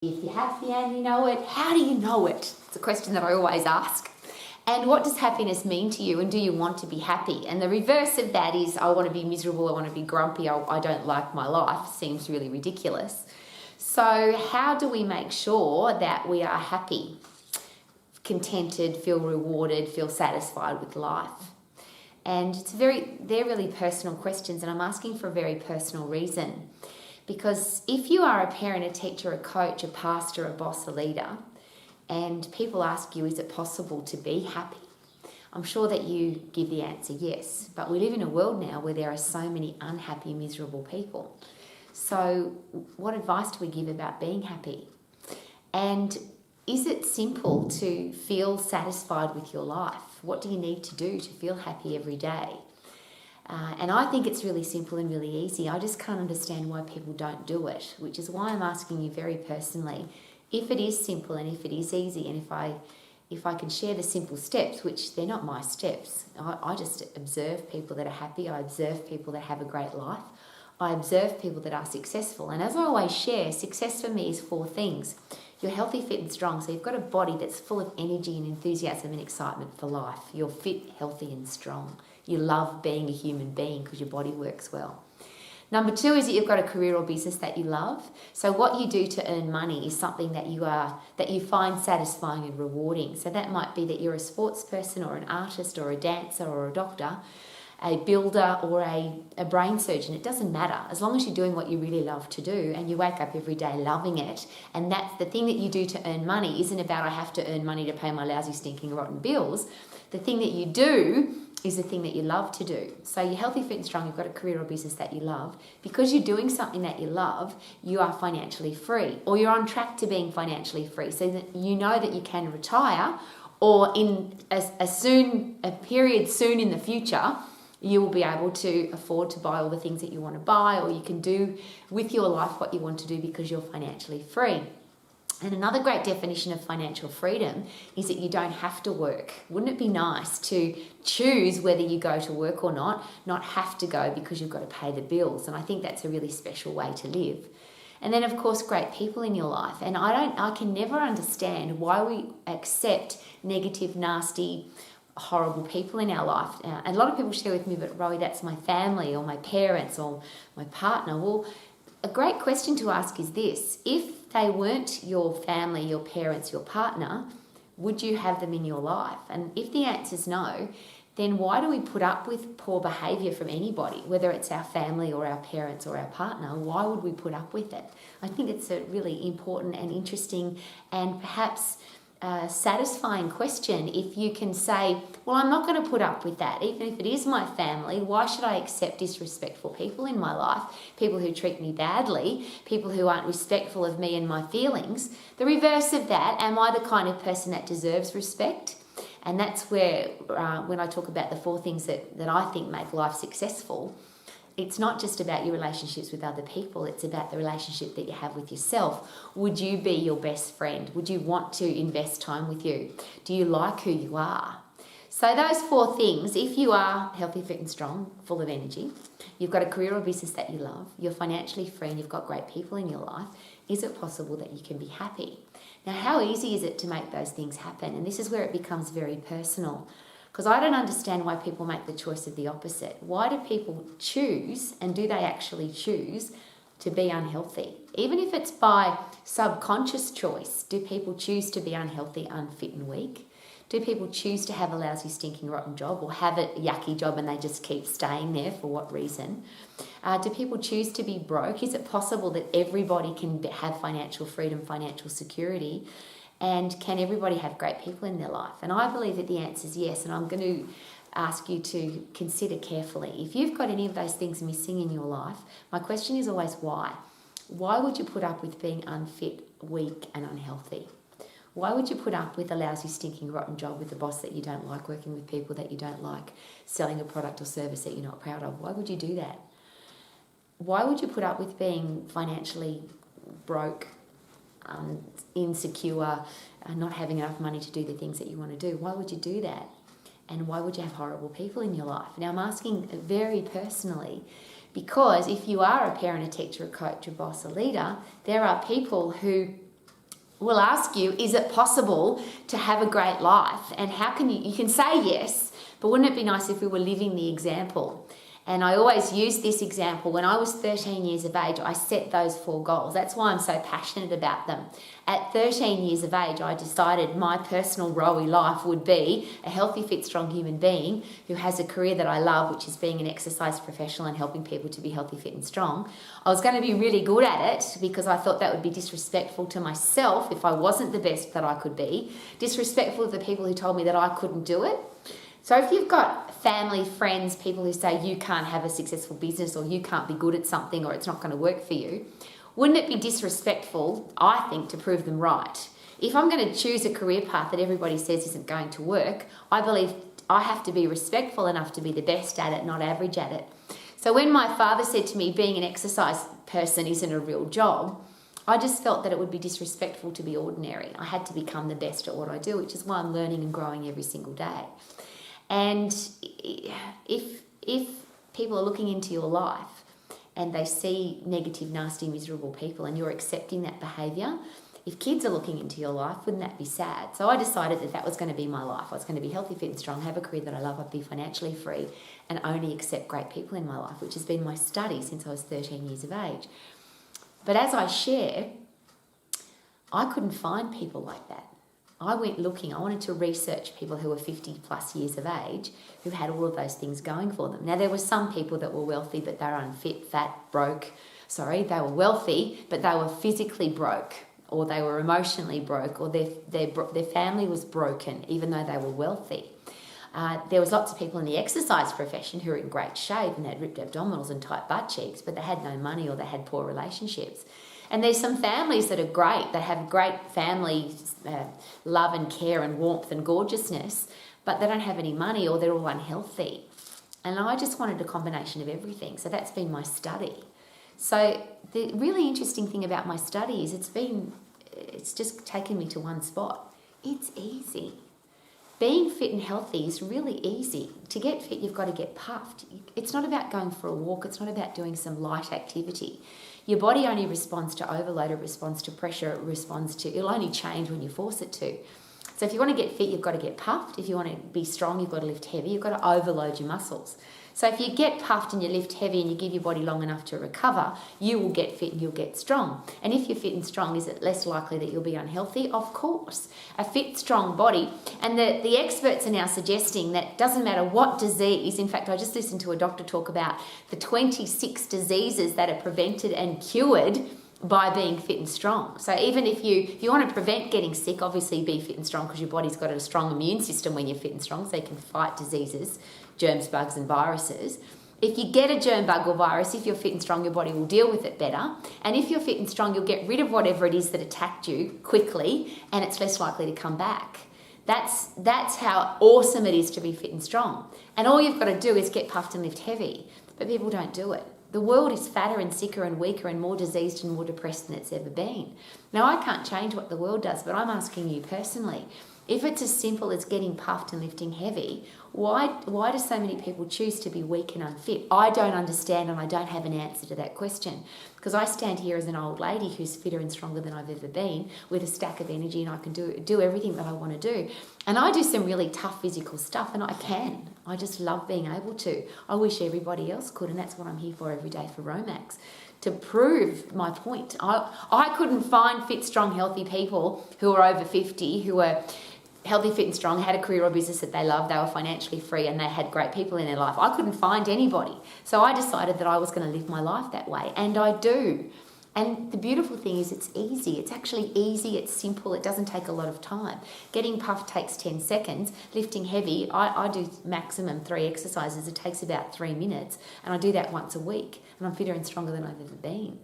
If you're happy and you know it, how do you know it? It's a question that I always ask. And what does happiness mean to you, and do you want to be happy? And the reverse of that is, I want to be miserable, I want to be grumpy, I don't like my life. Seems really ridiculous. So how do we make sure that we are happy, contented, feel rewarded, feel satisfied with life? And they're really personal questions, and I'm asking for a very personal reason. Because if you are a parent, a teacher, a coach, a pastor, a boss, a leader, and people ask you, is it possible to be happy? I'm sure that you give the answer yes. But we live in a world now where there are so many unhappy, miserable people. So what advice do we give about being happy? And is it simple to feel satisfied with your life? What do you need to do to feel happy every day? And I think it's really simple and really easy. I just can't understand why people don't do it, which is why I'm asking you very personally, if it is simple and if it is easy, and if I can share the simple steps, which they're not my steps. I just observe people that are happy. I observe people that have a great life. I observe people that are successful. And as I always share, success for me is 4 things. You're healthy, fit and strong. So you've got a body that's full of energy and enthusiasm and excitement for life. You're fit, healthy and strong. You love being a human being because your body works well. Number 2 is that you've got a career or business that you love. So what you do to earn money is something that you find satisfying and rewarding. So that might be that you're a sports person or an artist or a dancer or a doctor, a builder or a brain surgeon. It doesn't matter, as long as you're doing what you really love to do and you wake up every day loving it. And that's the thing that you do to earn money isn't about, I have to earn money to pay my lousy, stinking, rotten bills. The thing that you do is the thing that you love to do. So you're healthy, fit and strong, you've got a career or business that you love. Because you're doing something that you love, you are financially free, or you're on track to being financially free, so that you know that you can retire, or in a period soon in the future, you will be able to afford to buy all the things that you want to buy, or you can do with your life what you want to do because you're financially free. And another great definition of financial freedom is that you don't have to work. Wouldn't it be nice to choose whether you go to work or not have to go because you've got to pay the bills? And I think that's a really special way to live. And then, of course, great people in your life. And I can never understand why we accept negative, nasty, horrible people in our life. And a lot of people share with me, but Rowie, that's my family or my parents or my partner. Well, a great question to ask is this: if they weren't your family, your parents, your partner, would you have them in your life? And if the answer is no, then why do we put up with poor behaviour from anybody, whether it's our family or our parents or our partner? Why would we put up with it? I think it's a really important and interesting and perhaps satisfying question if you can say, well, I'm not going to put up with that. Even if it is my family, why should I accept disrespectful people in my life, people who treat me badly, people who aren't respectful of me and my feelings? The reverse of that, am I the kind of person that deserves respect? And that's where, when I talk about the 4 things that I think make life successful, it's not just about your relationships with other people, it's about the relationship that you have with yourself. Would you be your best friend? Would you want to invest time with you? Do you like who you are? So those 4 things, if you are healthy, fit and strong, full of energy, you've got a career or business that you love, you're financially free and you've got great people in your life, is it possible that you can be happy? Now, how easy is it to make those things happen? And this is where it becomes very personal. Because I don't understand why people make the choice of the opposite. Why do people choose, and do they actually choose, to be unhealthy? Even if it's by subconscious choice, do people choose to be unhealthy, unfit and weak? Do people choose to have a lousy, stinking, rotten job, or have a yucky job and they just keep staying there? For what reason? Do people choose to be broke? Is it possible that everybody can have financial freedom, financial security? And can everybody have great people in their life? And I believe that the answer is yes, and I'm going to ask you to consider carefully. If you've got any of those things missing in your life, my question is always why? Why would you put up with being unfit, weak and unhealthy? Why would you put up with a lousy, stinking, rotten job with a boss that you don't like, working with people that you don't like, selling a product or service that you're not proud of? Why would you do that? Why would you put up with being financially broke, insecure, not having enough money to do the things that you want to do? Why would you do that? And why would you have horrible people in your life? Now, I'm asking very personally, because if you are a parent, a teacher, a coach, a boss, a leader, there are people who will ask you, is it possible to have a great life? And how can you can say yes, but wouldn't it be nice if we were living the example? And I always use this example. When I was 13 years of age, I set those 4 goals. That's why I'm so passionate about them. At 13 years of age, I decided my personal Rowie life would be a healthy, fit, strong human being who has a career that I love, which is being an exercise professional and helping people to be healthy, fit and strong. I was going to be really good at it because I thought that would be disrespectful to myself if I wasn't the best that I could be, disrespectful to the people who told me that I couldn't do it. So if you've got family, friends, people who say you can't have a successful business or you can't be good at something or it's not going to work for you, wouldn't it be disrespectful, I think, to prove them right? If I'm going to choose a career path that everybody says isn't going to work, I believe I have to be respectful enough to be the best at it, not average at it. So when my father said to me, being an exercise person isn't a real job, I just felt that it would be disrespectful to be ordinary. I had to become the best at what I do, which is why I'm learning and growing every single day. And if people are looking into your life and they see negative, nasty, miserable people and you're accepting that behaviour, if kids are looking into your life, wouldn't that be sad? So I decided that was going to be my life. I was going to be healthy, fit and strong, have a career that I love, I'd be financially free and only accept great people in my life, which has been my study since I was 13 years of age. But as I share, I couldn't find people like that. I went looking, I wanted to research people who were 50 plus years of age who had all of those things going for them. Now, there were some people that were wealthy, but they were unfit, fat, broke. They were wealthy, but they were physically broke, or they were emotionally broke, or their family was broken, even though they were wealthy. There was lots of people in the exercise profession who were in great shape and had ripped abdominals and tight butt cheeks, but they had no money or they had poor relationships. And there's some families that are great. They have great family love and care and warmth and gorgeousness, but they don't have any money or they're all unhealthy. And I just wanted a combination of everything. So that's been my study. So the really interesting thing about my study is it's just taken me to one spot. It's easy. Being fit and healthy is really easy. To get fit, you've got to get puffed. It's not about going for a walk. It's not about doing some light activity. Your body only responds to overload, it responds to pressure, it'll only change when you force it to. So if you want to get fit, you've got to get puffed. If you want to be strong, you've got to lift heavy. You've got to overload your muscles. So if you get puffed and you lift heavy and you give your body long enough to recover, you will get fit and you'll get strong. And if you're fit and strong, is it less likely that you'll be unhealthy? Of course. A fit, strong body. And the experts are now suggesting that doesn't matter what disease. In fact, I just listened to a doctor talk about the 26 diseases that are prevented and cured by being fit and strong. So even if you want to prevent getting sick, obviously be fit and strong because your body's got a strong immune system when you're fit and strong, so you can fight diseases, germs, bugs and viruses. If you get a germ, bug or virus, if you're fit and strong, your body will deal with it better. And if you're fit and strong, you'll get rid of whatever it is that attacked you quickly and it's less likely to come back. That's how awesome it is to be fit and strong. And all you've got to do is get puffed and lift heavy. But people don't do it. The world is fatter and sicker and weaker and more diseased and more depressed than it's ever been. Now, I can't change what the world does, but I'm asking you personally, if it's as simple as getting puffed and lifting heavy, why do so many people choose to be weak and unfit? I don't understand and I don't have an answer to that question because I stand here as an old lady who's fitter and stronger than I've ever been with a stack of energy and I can do everything that I want to do. And I do some really tough physical stuff and I can. I just love being able to. I wish everybody else could and that's what I'm here for every day for Romax. To prove my point. I couldn't find fit, strong, healthy people who are over 50, who are healthy, fit and strong, had a career or business that they loved, they were financially free and they had great people in their life. I couldn't find anybody. So I decided that I was going to live my life that way and I do. And the beautiful thing is it's easy. It's actually easy, it's simple, it doesn't take a lot of time. Getting puffed takes 10 seconds. Lifting heavy, I do maximum 3 exercises. It takes about 3 minutes and I do that once a week and I'm fitter and stronger than I've ever been.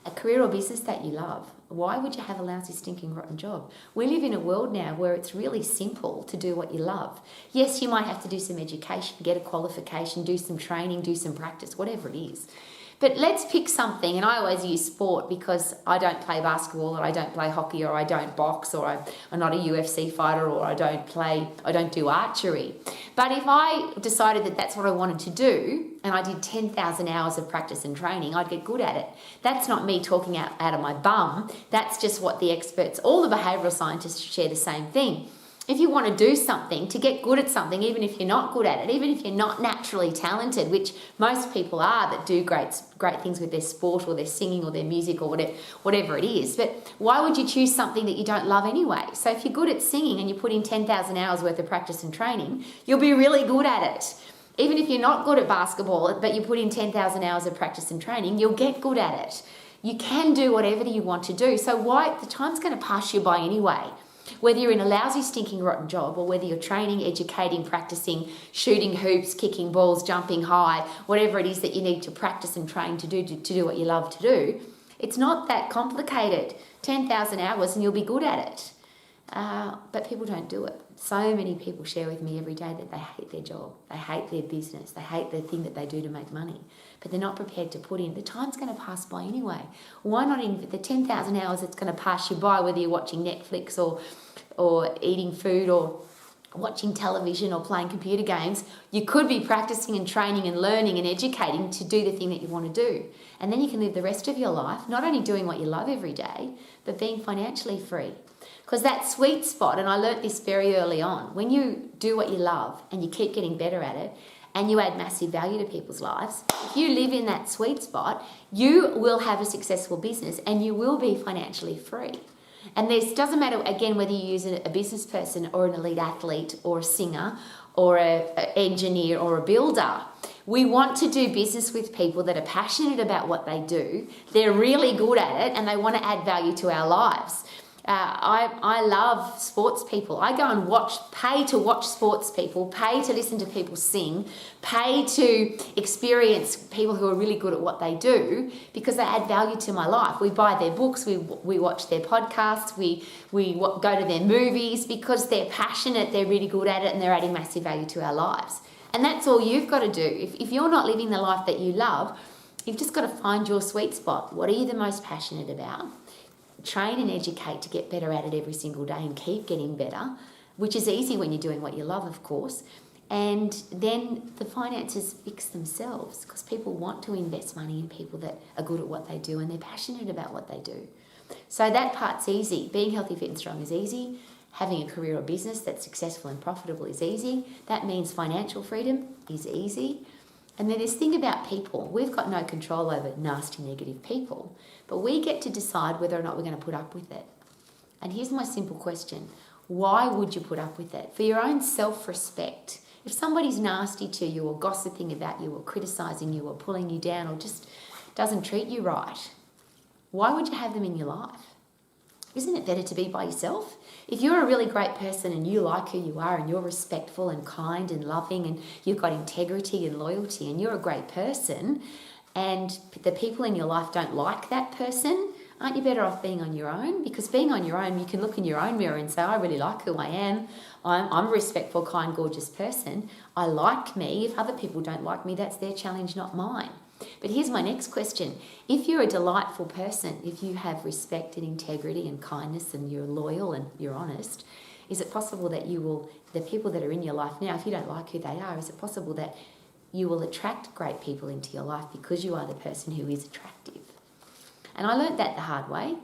A career or business that you love, why would you have a lousy, stinking, rotten job? We live in a world now where it's really simple to do what you love. Yes, you might have to do some education, get a qualification, do some training, do some practice, whatever it is. But let's pick something, and I always use sport because I don't play basketball, or I don't play hockey, or I don't box, or I'm not a UFC fighter, or I don't do archery. But if I decided that that's what I wanted to do, and I did 10,000 hours of practice and training, I'd get good at it. That's not me talking out of my bum. That's just what the experts, all the behavioural scientists share the same thing. If you want to do something, to get good at something, even if you're not good at it, even if you're not naturally talented, which most people are that do great things with their sport or their singing or their music or whatever it is, but why would you choose something that you don't love anyway? So if you're good at singing and you put in 10,000 hours worth of practice and training, you'll be really good at it. Even if you're not good at basketball, but you put in 10,000 hours of practice and training, you'll get good at it. You can do whatever you want to do. So the time's going to pass you by anyway. Whether you're in a lousy, stinking, rotten job, or whether you're training, educating, practicing, shooting hoops, kicking balls, jumping high, whatever it is that you need to practice and train to do what you love to do, it's not that complicated. 10,000 hours and you'll be good at it. But people don't do it. So many people share with me every day that they hate their job, they hate their business, they hate the thing that they do to make money, but they're not prepared to put in. The time's going to pass by anyway. Why not in the 10,000 hours that's going to pass you by, whether you're watching Netflix or eating food or watching television or playing computer games, you could be practicing and training and learning and educating to do the thing that you want to do. And then you can live the rest of your life not only doing what you love every day, but being financially free. Because that sweet spot, and I learnt this very early on, when you do what you love and you keep getting better at it and you add massive value to people's lives, if you live in that sweet spot, you will have a successful business and you will be financially free. And this doesn't matter, again, whether you use a business person or an elite athlete or a singer or an engineer or a builder. We want to do business with people that are passionate about what they do, they're really good at it, and they want to add value to our lives. I love sports people. I go and pay to watch sports people, pay to listen to people sing, pay to experience people who are really good at what they do because they add value to my life. We buy their books, we watch their podcasts, we go to their movies because they're passionate, they're really good at it, and they're adding massive value to our lives. And that's all you've got to do. If you're not living the life that you love, you've just got to find your sweet spot. What are you the most passionate about? Train and educate to get better at it every single day and keep getting better, which is easy when you're doing what you love, of course. And then the finances fix themselves because people want to invest money in people that are good at what they do and they're passionate about what they do. So that part's easy. Being healthy, fit and strong is easy. Having a career or business that's successful and profitable is easy. That means financial freedom is easy. And then this thing about people, we've got no control over nasty, negative people, but we get to decide whether or not we're going to put up with it. And here's my simple question. Why would you put up with it? For your own self-respect. If somebody's nasty to you or gossiping about you or criticising you or pulling you down or just doesn't treat you right, why would you have them in your life? Isn't it better to be by yourself? If you're a really great person and you like who you are and you're respectful and kind and loving and you've got integrity and loyalty and you're a great person and the people in your life don't like that person, aren't you better off being on your own? Because being on your own, you can look in your own mirror and say, I really like who I am. I'm a respectful, kind, gorgeous person. I like me. If other people don't like me, that's their challenge, not mine. But here's my next question. If you're a delightful person, if you have respect and integrity and kindness and you're loyal and you're honest, is it possible that the people that are in your life now, if you don't like who they are, is it possible that you will attract great people into your life because you are the person who is attractive? And I learned that the hard way.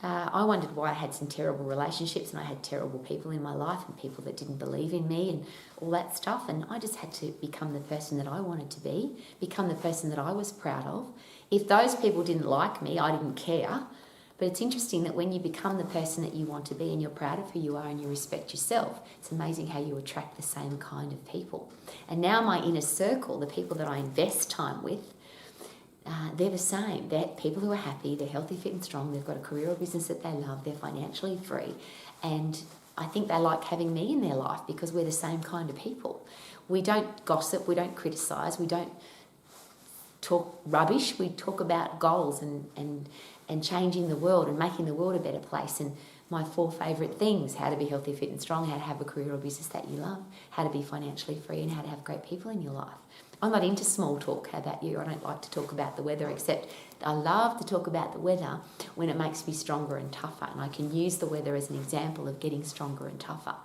I wondered why I had some terrible relationships and I had terrible people in my life and people that didn't believe in me and all that stuff. And I just had to become the person that I wanted to be, become the person that I was proud of. If those people didn't like me, I didn't care. But it's interesting that when you become the person that you want to be and you're proud of who you are and you respect yourself, it's amazing how you attract the same kind of people. And now my inner circle, the people that I invest time with, they're the same. They're people who are happy, they're healthy, fit and strong, they've got a career or business that they love, they're financially free. And I think they like having me in their life because we're the same kind of people. We don't gossip, we don't criticise, we don't talk rubbish, we talk about goals and changing the world and making the world a better place. And my 4 favourite things: how to be healthy, fit and strong, how to have a career or business that you love, how to be financially free, and how to have great people in your life. I'm not into small talk. How about you? I don't like to talk about the weather, except I love to talk about the weather when it makes me stronger and tougher, and I can use the weather as an example of getting stronger and tougher.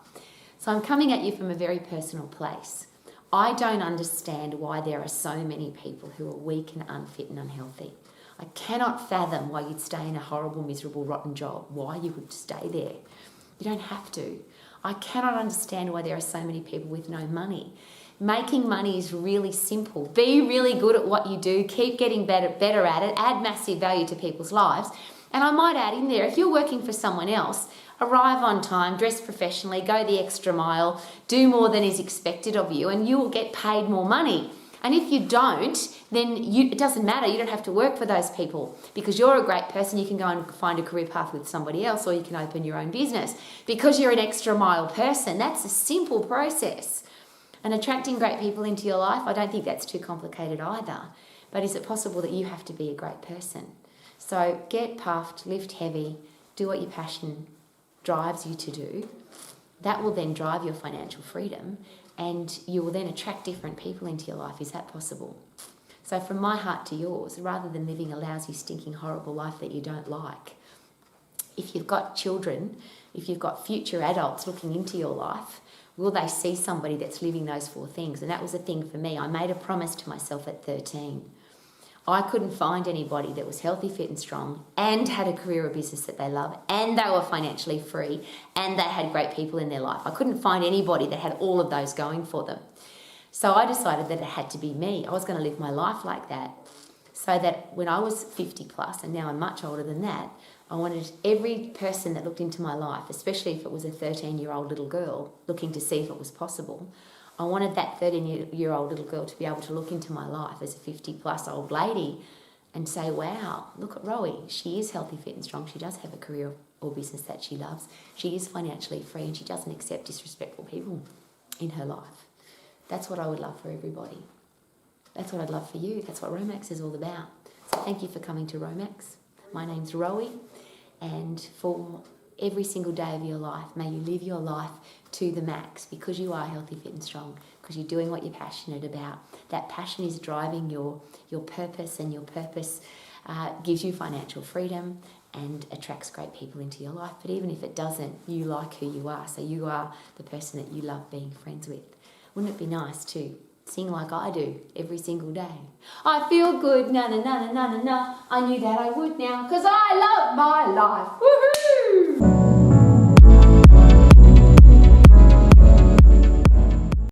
So I'm coming at you from a very personal place. I don't understand why there are so many people who are weak and unfit and unhealthy. I cannot fathom why you'd stay in a horrible, miserable, rotten job, why you would stay there. You don't have to. I cannot understand why there are so many people with no money. Making money is really simple. Be really good at what you do, keep getting better at it, add massive value to people's lives. And I might add in there, if you're working for someone else, arrive on time, dress professionally, go the extra mile, do more than is expected of you, and you will get paid more money. And if you don't, then it doesn't matter. You don't have to work for those people because you're a great person. You can go and find a career path with somebody else, or you can open your own business because you're an extra mile person. That's a simple process. And attracting great people into your life, I don't think that's too complicated either. But is it possible that you have to be a great person? So get puffed, lift heavy, do what your passion drives you to do. That will then drive your financial freedom, and you will then attract different people into your life. Is that possible? So from my heart to yours, rather than living a lousy, stinking, horrible life that you don't like, if you've got children, if you've got future adults looking into your life, will they see somebody that's living those 4 things? And that was a thing for me. I made a promise to myself at 13. I couldn't find anybody that was healthy, fit and strong and had a career or business that they love and they were financially free and they had great people in their life. I couldn't find anybody that had all of those going for them. So I decided that it had to be me. I was going to live my life like that, so that when I was 50 plus, and now I'm much older than that, I wanted every person that looked into my life, especially if it was a 13-year-old little girl looking to see if it was possible, I wanted that 13-year-old little girl to be able to look into my life as a 50-plus old lady and say, wow, look at Rowie. She is healthy, fit and strong. She does have a career or business that she loves. She is financially free and she doesn't accept disrespectful people in her life. That's what I would love for everybody. That's what I'd love for you. That's what Romax is all about. So thank you for coming to Romax. My name's Rowie, and for every single day of your life, may you live your life to the max because you are healthy, fit and strong, because you're doing what you're passionate about. That passion is driving your purpose, and your purpose gives you financial freedom and attracts great people into your life. But even if it doesn't, you like who you are, so you are the person that you love being friends with. Wouldn't it be nice to sing like I do every single day? I feel good, na na na na na na na. I knew that I would now, 'cause I love my life. Woohoo!